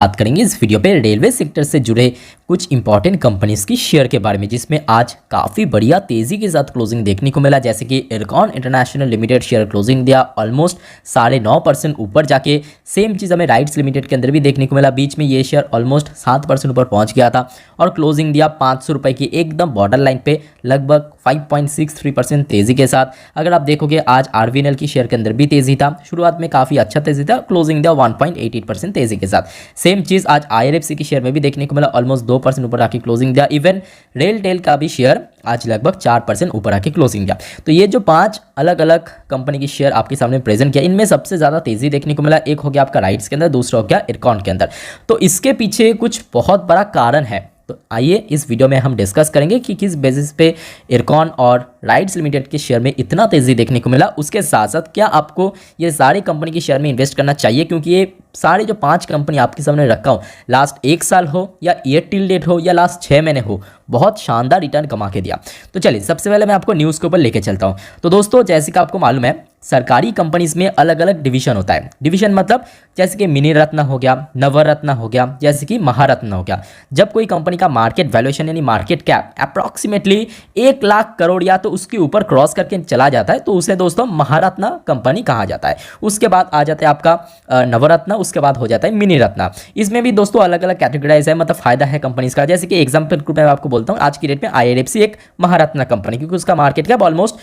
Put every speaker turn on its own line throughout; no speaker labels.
बात करेंगे इस वीडियो पे रेलवे सेक्टर से जुड़े कुछ इंपॉर्टेंट कंपनीज की शेयर के बारे में, जिसमें आज काफ़ी बढ़िया तेज़ी के साथ क्लोजिंग देखने को मिला। जैसे कि IRCON international limited share closing दिया ऑलमोस्ट 9.5% ऊपर जाके। सेम चीज़ हमें राइट्स लिमिटेड के अंदर भी देखने को मिला। बीच में ये शेयर ऑलमोस्ट 7% ऊपर पहुंच गया था और क्लोजिंग दिया 500 रुपये की एकदम बॉर्डर लाइन पे, लगभग 5.63% तेज़ी के साथ। अगर आप देखोगे आज आरवीएनएल की शेयर के अंदर भी तेज़ी था, शुरुआत में काफ़ी अच्छा तेज़ी था, क्लोजिंग दिया 1.88% तेज़ी के साथ। सेम चीज़ आज आईआरएफसी की शेयर में भी देखने को मिला, ऑलमोस्ट 2% ऊपर आके क्लोजिंग दिया। इवन रेलटेल का भी शेयर आज लगभग 4% ऊपर आके क्लोजिंग दिया। तो ये जो 5 अलग अलग कंपनी की शेयर आपके सामने प्रेजेंट किया, इनमें सबसे ज़्यादा तेज़ी देखने को मिला। एक हो गया आपका राइट्स के अंदर, दूसरा हो गया इरकॉन के अंदर। तो इसके पीछे कुछ बहुत बड़ा कारण है, तो आइए इस वीडियो में हम डिस्कस करेंगे कि किस बेसिस पे इरकॉन और राइट्स लिमिटेड के शेयर में इतना तेज़ी देखने को मिला। उसके साथ साथ क्या आपको ये सारी कंपनी के शेयर में इन्वेस्ट करना चाहिए, क्योंकि ये सारे जो 5 कंपनी आपके सामने रखा हूँ, लास्ट 1 साल हो या ईयर टिल डेट हो या लास्ट 6 महीने हो, बहुत शानदार रिटर्न कमा के दिया। तो चलिए सबसे पहले मैं आपको न्यूज़ के ऊपर लेके चलता हूँ। तो दोस्तों, जैसे कि आपको मालूम है, सरकारी कंपनीज में अलग अलग डिवीजन होता है। डिवीजन मतलब जैसे कि मिनी रत्न हो गया, नवरत्न हो गया, जैसे कि महारत्न हो गया। जब कोई कंपनी का मार्केट वैल्यूएशन यानी market cap approximately 1 lakh crore या तो उसके ऊपर क्रॉस करके चला जाता है, तो उसे दोस्तों महारत्न कंपनी कहा जाता है। उसके बाद आ जाता है आपका नवरत्न, उसके बाद हो जाता है मिनी रत्न। इसमें भी दोस्तों अलग अलग कैटेगराइज है, मतलब फायदा है कंपनीज का। जैसे कि एग्जाम्पल ग्रुप में आपको बोलता हूँ, आज की डेट में आईआरएफसी एक महारत्न कंपनी, क्योंकि उसका market cap almost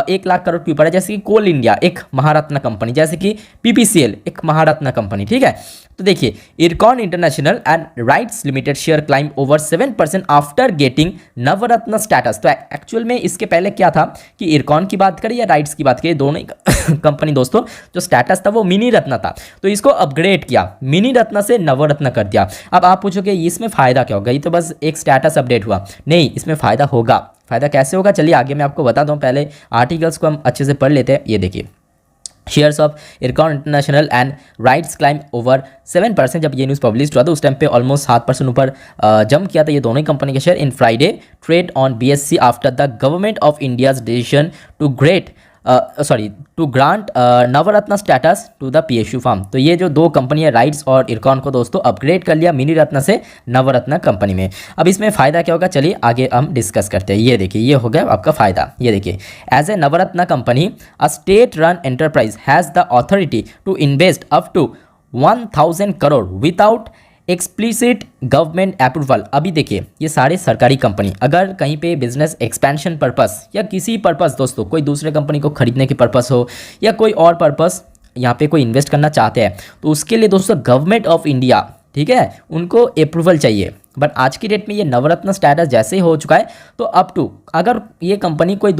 1 lakh crore के ऊपर है। जैसे कि कोल इंडिया एक महारत्न कंपनी, जैसे कि पीपीसीएल एक महारत्न कंपनी, ठीक है। तो देखिए, IRCON international and rights limited share climb over 7% after getting Navratna status. तो एक्चुअल में इसके पहले क्या था कि इरकॉन की बात करें या राइट्स की बात करें, दोनों कंपनी दोस्तों जो स्टेटस था वो मिनी रत्न था, तो इसको अपग्रेड किया, मिनी रत्न से नवरत्न कर दिया। अब आप पूछोगे इसमें फायदा क्या होगा, ये तो बस एक स्टेटस अपडेट हुआ। नहीं, इसमें फायदा होगा। फायदा कैसे होगा, चलिए आगे मैं आपको बताता हूँ। पहले आर्टिकल्स को हम अच्छे से पढ़ लेते हैं। ये देखिए, shares of IRCON international and rights climb over 7%। जब ये न्यूज़ पब्लिश हुआ था उस टाइम पे ऑलमोस्ट 7% ऊपर जंप किया था ये दोनों ही कंपनी के share in Friday trade on BSC after the government of India's decision to grant Navratna status to the PSU firm. तो ये जो 2 कंपनी है राइट्स और इरकॉन को दोस्तों अपग्रेड कर लिया मिनी रत्न से नवरत्न कंपनी में। अब इसमें फ़ायदा क्या होगा, चलिए आगे हम डिस्कस करते हैं। ये देखिए, ये हो गया आपका फ़ायदा। ये देखिए, as a Navratna company a state run enterprise has the authority to invest up to 1000 crore without explicit government approval. अभी देखिए, ये सारे सरकारी कंपनी अगर कहीं पे बिजनेस एक्सपेंशन पर्पस या किसी पर्पस दोस्तों, कोई दूसरे कंपनी को खरीदने के पर्पस हो या कोई और पर्पस यहाँ पे कोई इन्वेस्ट करना चाहते हैं, तो उसके लिए दोस्तों गवर्नमेंट ऑफ इंडिया, ठीक है, उनको अप्रूवल चाहिए। बट आज की डेट में ये नवरत्न स्टेटस जैसे ही हो चुका है, तो अप टू अगर ये कंपनी कोई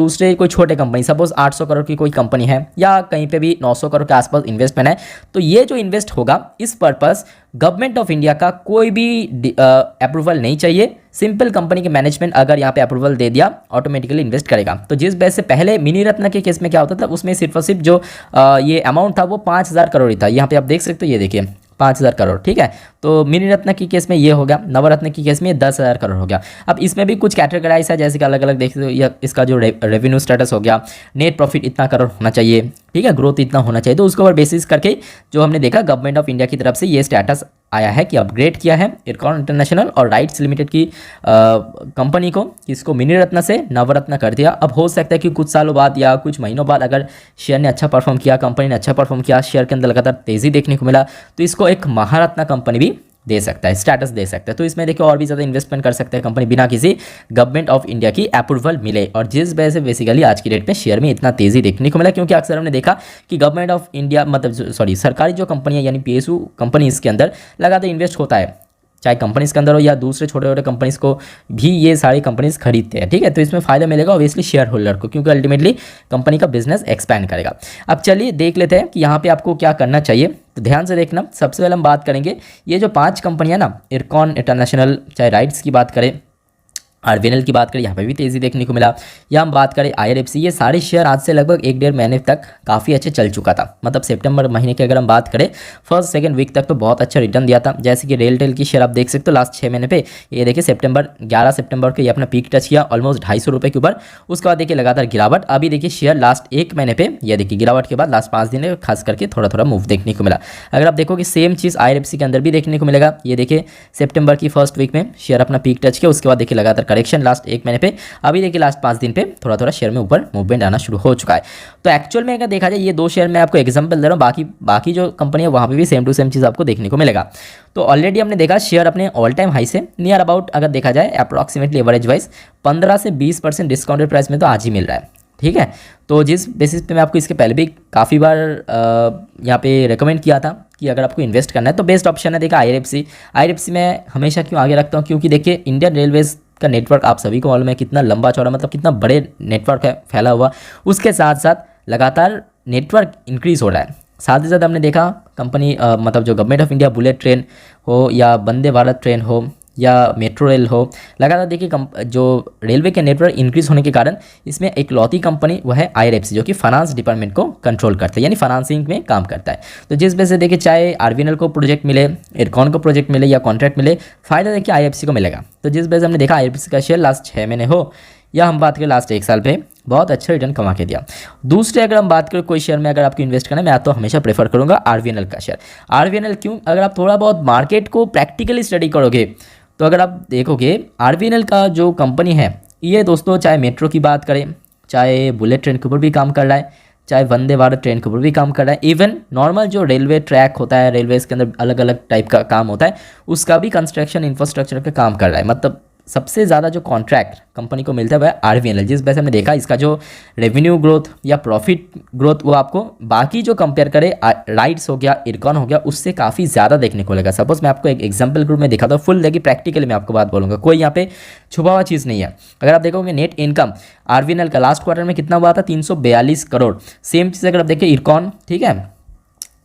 छोटे कंपनी, सपोज 800 करोड़ की कोई कंपनी है या कहीं पे भी 900 करोड़ के आसपास इन्वेस्टमेंट है, तो ये जो इन्वेस्ट होगा इस पर्पस गवर्नमेंट ऑफ इंडिया का कोई भी अप्रूवल नहीं चाहिए। सिंपल कंपनी के मैनेजमेंट अगर यहाँ पे अप्रूवल दे दिया, ऑटोमेटिकली इन्वेस्ट करेगा। तो जिस वजह से पहले मिनी रत्न के केस में क्या होता था, उसमें सिर्फ और सिर्फ जो ये अमाउंट था वो 5000 करोड़ ही था। यहाँ पे आप देख सकते हो, ये देखिए 5000 करोड़, ठीक है। तो मिनी रत्न की केस में ये हो गया, नवरत्न की केस में 10,000 करोड़ हो गया। अब इसमें भी कुछ कैटेगराइज है, जैसे कि अलग अलग देख सकते हो। इसका जो रेवेन्यू स्टेटस हो गया, नेट प्रॉफिट इतना करोड़ होना चाहिए, ठीक है, ग्रोथ इतना होना चाहिए। तो उसके ऊपर बेसिस करके जो हमने देखा गवर्नमेंट ऑफ इंडिया की तरफ से ये स्टेटस आया है कि अपग्रेड किया है इरकॉन इंटरनेशनल और राइट्स लिमिटेड की कंपनी को, इसको मिनी रत्न से नवरत्न कर दिया। अब हो सकता है कि कुछ सालों बाद या कुछ महीनों बाद अगर शेयर ने अच्छा परफॉर्म किया, कंपनी ने अच्छा परफॉर्म किया, शेयर के अंदर लगातार तेज़ी देखने को मिला, तो इसको एक महारत्न कंपनी भी दे सकता है, स्टेटस दे सकता है। तो इसमें देखिए और भी ज़्यादा इन्वेस्टमेंट कर सकते हैं कंपनी बिना किसी गवर्नमेंट ऑफ इंडिया की अप्रूवल मिले। और जिस वजह से बेसिकली आज की डेट में शेयर में इतना तेज़ी देखने को मिला, क्योंकि अक्सर हमने देखा कि गवर्नमेंट ऑफ इंडिया मतलब सरकारी जो कंपनी है यानी पीएसयू कंपनीज के अंदर लगातार इन्वेस्ट होता है, चाहे कंपनीज के अंदर हो या दूसरे छोटे छोटे कंपनीज को भी ये सारी कंपनीज खरीदते हैं, ठीक है। तो इसमें फ़ायदा मिलेगा ऑब्वियसली शेयर होल्डर को, क्योंकि अल्टीमेटली कंपनी का बिजनेस एक्सपैंड करेगा। अब चलिए देख लेते हैं कि यहाँ पे आपको क्या करना चाहिए। तो ध्यान से देखना, सबसे पहले हम बात करेंगे ये जो 5 कंपनियाँ ना, इरकॉन इंटरनेशनल चाहे राइट्स की बात करें आरवीएनएल की बात करें, यहाँ पे भी तेज़ी देखने को मिला। या हम बात करें आईआरएफसी, ये सारे शेयर आज से लगभग 1-1.5 महीने तक काफ़ी अच्छे चल चुका था। मतलब सितंबर महीने की अगर हम बात करें फर्स्ट सेकंड वीक तक तो बहुत अच्छा रिटर्न दिया था। जैसे कि रेलटेल की शेयर आप देख सकते हो लास्ट 6 महीने पे, ये देखिए 11 सितंबर को ये अपना पीक टच किया ऑलमोस्ट 250 रुपये के ऊपर। उसके बाद देखिए लगातार गिरावट। अभी देखिए शेयर लास्ट 1 महीने पे ये देखिए गिरावट के बाद लास्ट 5 दिन में खास करके थोड़ा थोड़ा मूव देखने को मिला। अगर आप देखोगे सेम चीज़ आईआरएफसी के अंदर भी देखने को मिलेगा। ये देखिए सितंबर की फर्स्ट वीक में शेयर अपना पीक टच किया, उसके बाद देखिए लगातार करेक्शन लास्ट 1 महीने पे। अभी देखिए लास्ट 5 दिन पे थोड़ा थोड़ा शेयर में ऊपर मूवमेंट आना शुरू हो चुका है। तो एक्चुअल में अगर देखा जाए ये 2 शेयर मैं आपको एग्जांपल दे रहा हूँ, बाकी जो कंपनी है वहाँ पे भी सेम टू सेम चीज़ आपको देखने को मिलेगा। तो ऑलरेडी हमने देखा शेयर अपने ऑल टाइम हाई से नियर अबाउट अगर देखा जाए अप्रॉक्सीमेटली एवरेज वाइज 15 से 20% डिस्काउंटेड प्राइस में तो आज ही मिल रहा है। ठीक है, तो जिस बेसिस पे मैं आपको इसके पहले भी काफ़ी बार यहाँ पे रिकमेंड किया था कि अगर आपको इन्वेस्ट करना है तो बेस्ट ऑप्शन है देखा आईआरएफसी में हमेशा क्यों आगे रखता हूँ, क्योंकि देखिए इंडियन रेलवेज का नेटवर्क आप सभी को मालूम है कितना लंबा चौड़ा, मतलब कितना बड़े नेटवर्क है फैला हुआ। उसके साथ साथ लगातार नेटवर्क इंक्रीज़ हो रहा है। साथ ही साथ हमने देखा कंपनी मतलब जो government of India bullet train हो या वंदे भारत ट्रेन हो या मेट्रो रेल हो, लगातार देखिए जो रेलवे के नेटवर्क इंक्रीज होने के कारण इसमें एक लौती कंपनी वह है आईआरएफसी, जो कि फाइनेंस डिपार्टमेंट को कंट्रोल करता है, यानी फाइनेंसिंग में काम करता है। तो जिस वजह से देखिए चाहे आरवीएनएल को प्रोजेक्ट मिले, इरकॉन को प्रोजेक्ट मिले या कॉन्ट्रैक्ट मिले, फ़ायदा देखिए आईआरएफसी को मिलेगा। तो जिस वजह से हमने देखा आईआरएफसी का शेयर लास्ट 6 महीने हो या हम बात करें लास्ट 1 साल पे बहुत अच्छा रिटर्न कमा के दिया। दूसरे अगर हम बात करें कोई शेयर में अगर आपको इन्वेस्ट करना है, मैं तो हमेशा प्रेफर करूँगा आरवीएनएल का शेयर। आरवीएनएल क्यों? अगर आप थोड़ा बहुत मार्केट को प्रैक्टिकली स्टडी करोगे तो अगर आप देखोगे आरवीएनएल का जो कंपनी है ये दोस्तों, चाहे मेट्रो की बात करें, चाहे बुलेट ट्रेन के ऊपर भी काम कर रहा है, चाहे वंदे भारत ट्रेन के ऊपर भी काम कर रहा है, इवन नॉर्मल जो रेलवे ट्रैक होता है, रेलवेज के अंदर अलग अलग टाइप का काम होता है, उसका भी कंस्ट्रक्शन इंफ्रास्ट्रक्चर का काम कर रहा है। मतलब सबसे ज़्यादा जो कॉन्ट्रैक्ट कंपनी को मिलता है वह आरवीएनएल, जिस वजह से हमने देखा इसका जो रेवेन्यू ग्रोथ या प्रॉफिट ग्रोथ वो आपको बाकी जो कंपेयर करे राइट्स हो गया, इरकॉन हो गया, उससे काफ़ी ज़्यादा देखने को लगा। सपोज मैं आपको एक एग्जांपल ग्रुप में दिखाता हूँ, फुल देखिए प्रैक्टिकली मैं आपको बात बोलूँगा, कोई यहाँ पे छुपा हुआ चीज़ नहीं है। अगर आप देखोगे नेट इनकम आरवीएनएल का लास्ट क्वार्टर में कितना हुआ था, 342 करोड़। सेम चीज़ अगर आप देखिए इरकॉन, ठीक है,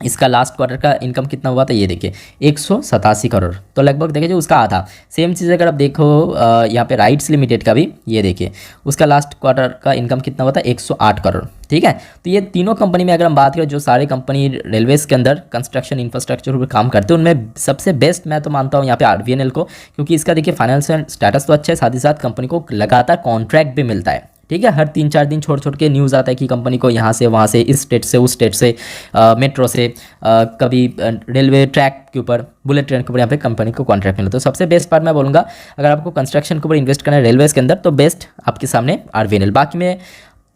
इसका लास्ट क्वार्टर का इनकम कितना हुआ था, ये देखिए 187 करोड़, तो लगभग देखिए जो उसका आधा। सेम चीज़ अगर आप देखो यहाँ पे राइट्स लिमिटेड का भी, ये देखिए उसका लास्ट क्वार्टर का इनकम कितना हुआ था, 108 करोड़। ठीक है, तो ये तीनों कंपनी में अगर हम बात करें, जो सारी कंपनी रेलवेज के अंदर कंस्ट्रक्शन इंफ्रास्ट्रक्चर पर काम करते हैं, उनमें सबसे बेस्ट मैं तो मानता हूँ यहाँ पे आरवीएनएल को, क्योंकि इसका देखिए फाइनेंशियल स्टेटस तो अच्छा है, साथ ही साथ कंपनी को लगातार कॉन्ट्रैक्ट भी मिलता है। ठीक है, हर 3-4 दिन छोड़ छोड़ के न्यूज़ आता है कि कंपनी को यहाँ से वहाँ से, इस स्टेट से उस स्टेट से, मेट्रो से, कभी रेलवे ट्रैक के ऊपर, बुलेट ट्रेन के ऊपर यहाँ पे कंपनी को कॉन्ट्रैक्ट मिला। तो सबसे बेस्ट पार्ट मैं बोलूँगा अगर आपको कंस्ट्रक्शन के ऊपर इन्वेस्ट करना है रेलवेज के अंदर, तो बेस्ट आपके सामने आरवीएनएल। बाकी में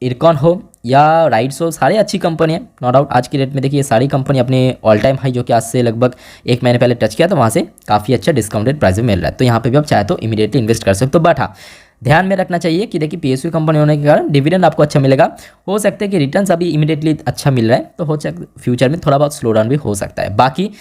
इरकॉन हो या राइट्स हो, सारी अच्छी कंपनी है नो डाउट। आज की डेट में देखिए ये सारी कंपनी अपने ऑल टाइम हाई जो कि आज से लगभग 1 महीने पहले टच किया, तो वहाँ से काफ़ी अच्छा डिस्काउंटेड प्राइस में मिल रहा है। तो यहाँ पे भी आप चाहे तो इमीडिएटली इन्वेस्ट कर सकते हो। बट हाँ, ध्यान में रखना चाहिए कि देखिए पीएसयू कंपनी होने के कारण डिविडेंड आपको अच्छा मिलेगा। हो सकता है कि रिटर्न्स अभी इमीडिएटली अच्छा मिल रहा है, तो हो सकता है फ्यूचर में थोड़ा बहुत स्लो डाउन भी हो सकता है। बाकी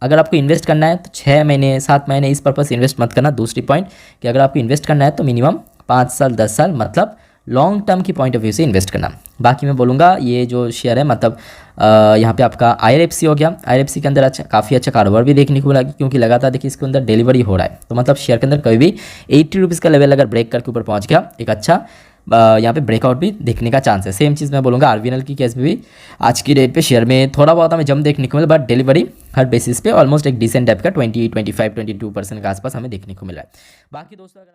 अगर आपको इन्वेस्ट करना है तो 6 महीने 7 महीने इस पर्पज़ से इन्वेस्ट मत करना। दूसरी पॉइंट कि अगर आपको इन्वेस्ट करना है तो मिनिमम 5 साल 10 साल, मतलब लॉन्ग टर्म की पॉइंट ऑफ व्यू से इन्वेस्ट करना। बाकी मैं बोलूँगा ये जो शेयर है, मतलब यहाँ पे आपका आईआरएफसी हो गया, आईआरएफसी के अंदर अच्छा काफ़ी अच्छा कारोबार भी देखने को मिला, क्योंकि लगातार देखिए इसके अंदर डिलीवरी हो रहा है। तो मतलब शेयर के अंदर कभी भी 80 रुपीज़ का लेवल अगर ब्रेक करके ऊपर पहुँच गया, एक अच्छा यहाँ पे ब्रेकआउट भी देखने का चांस है। सेम चीज़ मैं बोलूँगा आरवीएनएल की केस में भी आज की डेट पे शेयर में थोड़ा बहुत हमें जम देखने को मिला, बट डिलीवरी हर बेसिस पे ऑलमोस्ट एक डिसेंट टाइप का 20, 25, 22% के आसपास हमें देखने को मिला है। बाकी दोस्तों अगर